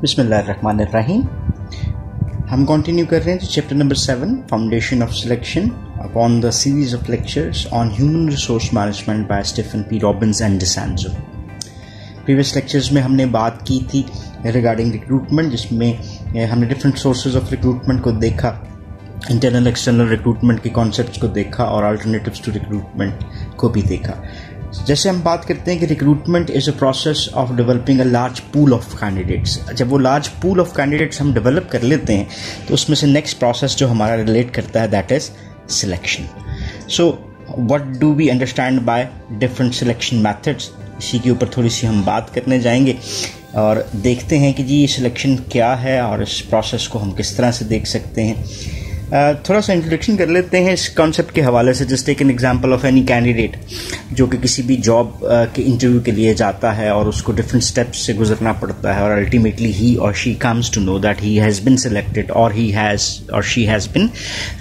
बिस्मिल्लाहिर्रहमानिर्रहीम। हम कंटिन्यू कर रहे हैं chapter number 7 foundation of selection upon the series of lectures on human resource management by Stephen P Robbins and DeCenzo. Previous lectures में हमने बात की थी रिगार्डिंग रिक्रूटमेंट, जिसमें हमने डिफरेंट सोर्सेज ऑफ रिक्रूटमेंट को देखा, इंटरनल एक्सटर्नल रिक्रूटमेंट के कॉन्सेप्ट्स को देखा और अल्टरनेटिव्स टू रिक्रूटमेंट को भी देखा। जैसे हम बात करते हैं कि recruitment is a process of developing a large pool of candidates. जब वो लार्ज पूल ऑफ कैंडिडेट्स हम डेवलप कर लेते हैं तो उसमें से नेक्स्ट प्रोसेस जो हमारा रिलेट करता है that is selection. So what do we understand by different selection methods, इसी के ऊपर थोड़ी सी हम बात करने जाएंगे और देखते हैं कि जी ये सिलेक्शन क्या है और इस प्रोसेस को हम किस तरह से देख सकते हैं। थोड़ा सा इंट्रोडक्शन कर लेते हैं इस कॉन्सेप्ट के हवाले से। Just take an example of any candidate जो कि किसी भी जॉब के इंटरव्यू के लिए जाता है और उसको डिफरेंट स्टेप्स से गुजरना पड़ता है और अल्टीमेटली ही और she comes to know that he has been selected और ही हैज़ और शी हैज़ बिन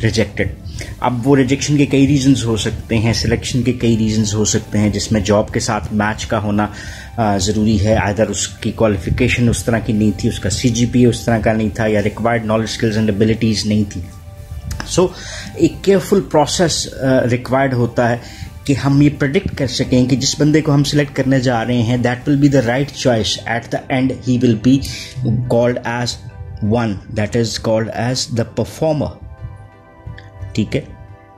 रिजेक्टेड। अब वो रिजेक्शन के कई रीजंस हो सकते हैं, सिलेक्शन के कई रीजंस हो सकते हैं, जिसमें जॉब के साथ मैच का होना ज़रूरी है। आइदर उसकी क्वालिफिकेशन उस तरह की नहीं थी, उसका CGPA उस तरह का नहीं था, या required knowledge skills and abilities नहीं थी। सो एक केयरफुल प्रोसेस रिक्वायर्ड होता है कि हम ये प्रेडिक्ट कर सकें कि जिस बंदे को हम सिलेक्ट करने जा रहे हैं that will be the right choice. At the end he will be called as one, that is called as the performer. ठीक है,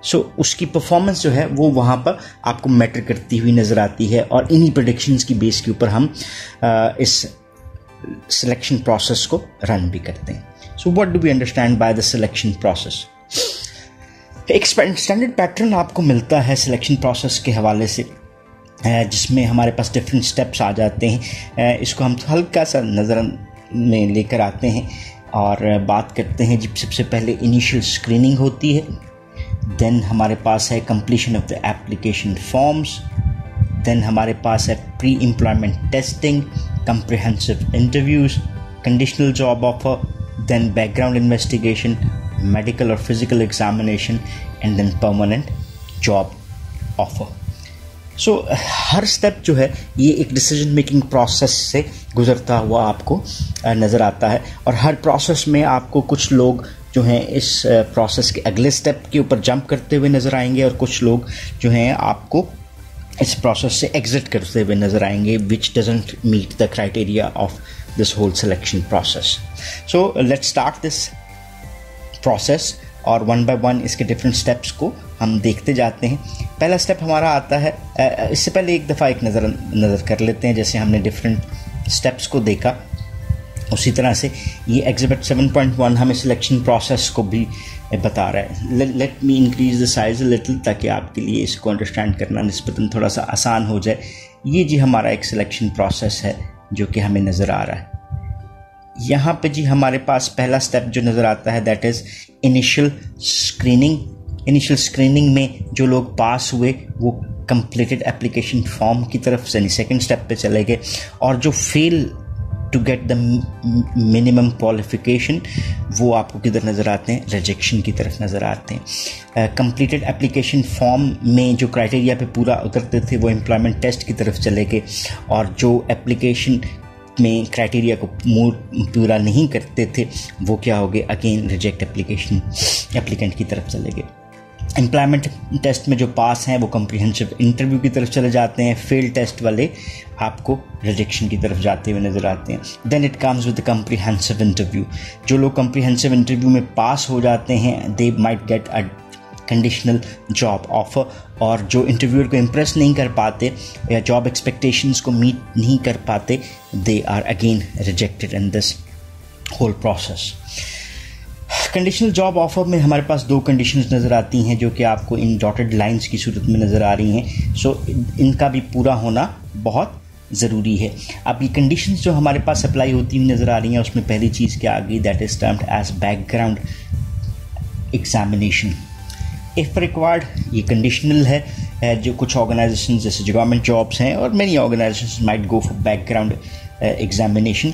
सो उसकी परफॉर्मेंस जो है वो वहाँ पर आपको मैटर करती हुई नज़र आती है और इन्हीं प्रेडिक्शंस की बेस के ऊपर हम इस सिलेक्शन प्रोसेस को रन भी करते हैं। So what do we understand by the selection process? एक स्टैंडर्ड पैटर्न आपको मिलता है सिलेक्शन प्रोसेस के हवाले से, जिसमें हमारे पास डिफरेंट स्टेप्स आ जाते हैं। इसको हम हल्का सा नज़र में लेकर आते हैं और बात करते हैं। जब सबसे पहले इनिशियल स्क्रीनिंग होती है, देन हमारे पास है completion of the application forms, then हमारे पास है pre employment testing, comprehensive interviews, conditional job offer, then background investigation, medical और physical examination and then permanent job offer. So हर स्टेप जो है ये एक डिसीजन मेकिंग प्रोसेस से गुजरता हुआ आपको नज़र आता है और हर प्रोसेस में आपको कुछ लोग जो हैं इस प्रोसेस के अगले स्टेप के ऊपर जंप करते हुए नज़र आएंगे और कुछ लोग जो हैं आपको इस प्रोसेस से एग्जिट करते हुए नज़र आएंगे which doesn't meet the criteria of this whole selection process. So let's start this process और वन बाय वन इसके डिफरेंट स्टेप्स को हम देखते जाते हैं। पहला स्टेप हमारा आता है, इससे पहले एक दफ़ा एक नज़र कर लेते हैं। जैसे हमने डिफरेंट स्टेप्स को देखा उसी तरह से ये एग्जिबिट 7.1 हमें सिलेक्शन प्रोसेस को भी बता रहा है। Let me increase the size little ताकि आपके लिए इसको अंडरस्टैंड करना निस्बतन थोड़ा सा आसान हो जाए। ये जी हमारा एक सिलेक्शन प्रोसेस है जो कि हमें नज़र आ रहा है। यहाँ पे जी हमारे पास पहला स्टेप जो नज़र आता है that is initial screening. Initial screening में जो लोग पास हुए वो कंप्लीटेड एप्लीकेशन फॉर्म की तरफ यानी सेकंड स्टेप पे चले गए, और जो fail to get the minimum qualification वो आपको किधर नज़र आते हैं? रिजेक्शन की तरफ नज़र आते हैं। कंप्लीटेड एप्लीकेशन फॉर्म में जो क्राइटेरिया पे पूरा उतरते थे वो एम्प्लॉयमेंट टेस्ट की तरफ चले गए, और जो एप्लीकेशन में क्राइटेरिया को पूरा नहीं करते थे वो क्या हो गए? अगेन रिजेक्ट एप्लीकेंट की तरफ चले गए। एम्प्लॉयमेंट टेस्ट में जो पास हैं वो कम्प्रिहेंसिव इंटरव्यू की तरफ चले जाते हैं, फेल टेस्ट वाले आपको रिजेक्शन की तरफ जाते हुए नज़र आते हैं। Then it comes with the comprehensive interview. जो लोग कम्प्रिहेंसिव इंटरव्यू में पास हो जाते हैं they might get a conditional job offer, और जो इंटरव्यूअर को इम्प्रेस नहीं कर पाते या जॉब एक्सपेक्टेशंस को मीट नहीं कर पाते they are again rejected in this whole process. Conditional job offer में हमारे पास दो कंडीशंस नज़र आती हैं जो कि आपको इन डॉटेड लाइंस की सूरत में नज़र आ रही हैं। सो इनका भी पूरा होना बहुत ज़रूरी है। अब ये कंडीशंस जो हमारे पास अप्लाई होती हुई नज़र आ रही हैं उसमें पहली चीज़ क्या आ गई? That is termed as background examination. If required ये कंडीशनल है। जो कुछ ऑर्गेनाइजेशन जैसे जो गवर्नमेंट जॉब्स हैं और many organisation might go for background examination,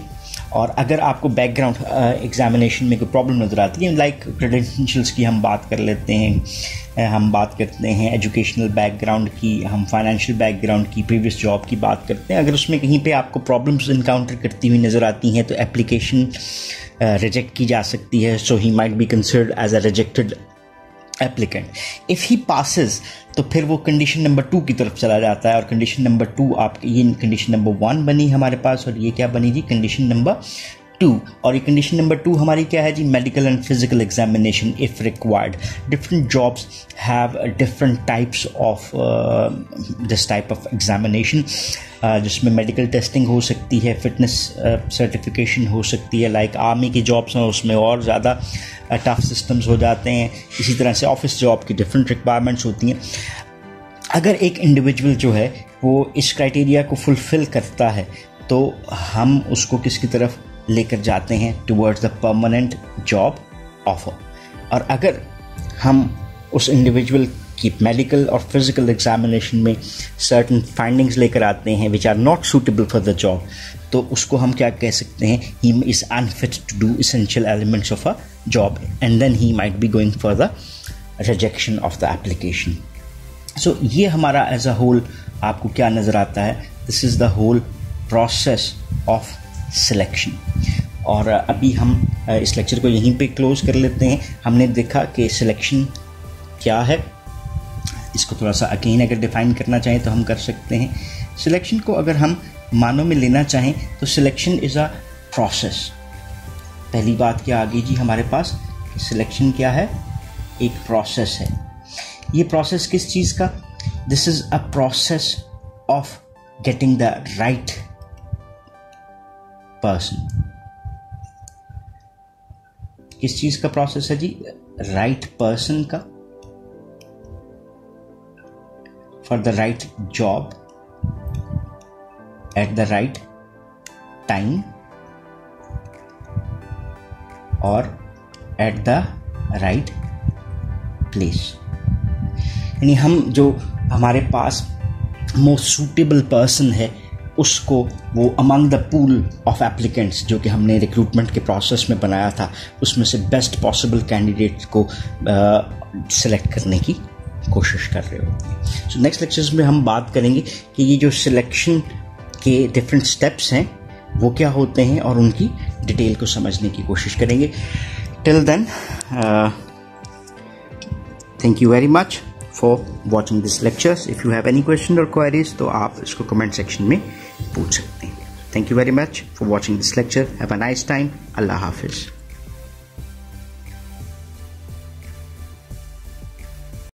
और अगर आपको बैकग्राउंड एग्जामिनेशन में कोई प्रॉब्लम नज़र आती है, लाइक क्रेडेंशियल्स की हम बात कर लेते हैं, हम बात करते हैं एजुकेशनल बैकग्राउंड की, हम फाइनेंशियल बैकग्राउंड की, प्रीवियस जॉब की बात करते हैं, अगर उसमें कहीं पे आपको प्रॉब्लम्स इनकाउंटर करती हुई नज़र आती हैं तो एप्लीकेशन रिजेक्ट की जा सकती है. So he might be considered as a rejected applicant. If he passes तो फिर वो कंडीशन नंबर 2 की तरफ चला जाता है, और कंडीशन नंबर 2 आपकी, ये कंडीशन नंबर 1 बनी हमारे पास, और ये क्या बनी जी, कंडीशन नंबर 2. और ये कंडीशन नंबर 2 हमारी क्या है जी, medical and physical examination if required. Different jobs have different types of this type of examination, जिसमें मेडिकल टेस्टिंग हो सकती है, फिटनेस सर्टिफिकेशन हो सकती है, लाइक आर्मी की जॉब्स हैं उसमें और ज़्यादा टफ सिस्टम्स हो जाते हैं. इसी तरह से ऑफिस जॉब की डिफरेंट रिक्वायरमेंट्स होती हैं. अगर एक इंडिविजुअल जो है वो इस क्राइटेरिया को फुलफ़िल करता है तो हम उसको किसकी तरफ लेकर जाते हैं, towards the permanent job offer. और अगर हम उस इंडिविजुअल की मेडिकल और फिजिकल एग्जामिनेशन में सर्टन फाइंडिंग्स लेकर आते हैं which are not suitable for the job, तो उसको हम क्या कह सकते हैं, he is unfit to do essential elements of a job, and then he might be going for the rejection of the application. So ये हमारा एज अ होल आपको क्या नज़र आता है, this is the whole process of selection. और अभी हम इस लेक्चर को यहीं पे क्लोज कर लेते हैं. हमने देखा कि सिलेक्शन क्या है, इसको थोड़ा सा अगेन अगर डिफाइन करना चाहें तो हम कर सकते हैं. सिलेक्शन को अगर हम मानों में लेना चाहें तो सिलेक्शन इज़ अ प्रोसेस. पहली बात क्या आ गई जी हमारे पास, कि सिलेक्शन क्या है, एक प्रोसेस है. ये प्रोसेस किस चीज़ का, this is a process of getting the right person. किस चीज़ का प्रोसेस है जी, राइट पर्सन का, for the right job at the right time और एट द राइट प्लेस. यानी हम जो हमारे पास मोस्ट सूटेबल पर्सन है उसको वो among the pool of applicants जो कि हमने रिक्रूटमेंट के प्रोसेस में बनाया था, उसमें से बेस्ट पॉसिबल कैंडिडेट को सिलेक्ट करने की कोशिश कर रहे होते हैं. सो नेक्स्ट लेक्चर्स में हम बात करेंगे कि ये जो सिलेक्शन के डिफरेंट स्टेप्स हैं वो क्या होते हैं और उनकी डिटेल को समझने की कोशिश करेंगे. Till then thank you very much for watching this lectures. If you have any question और क्वेरीज तो आप इसको कमेंट सेक्शन में पूछ सकते हैं. Thank you very much for watching this lecture. Have a nice time. अल्लाह हाफिज़.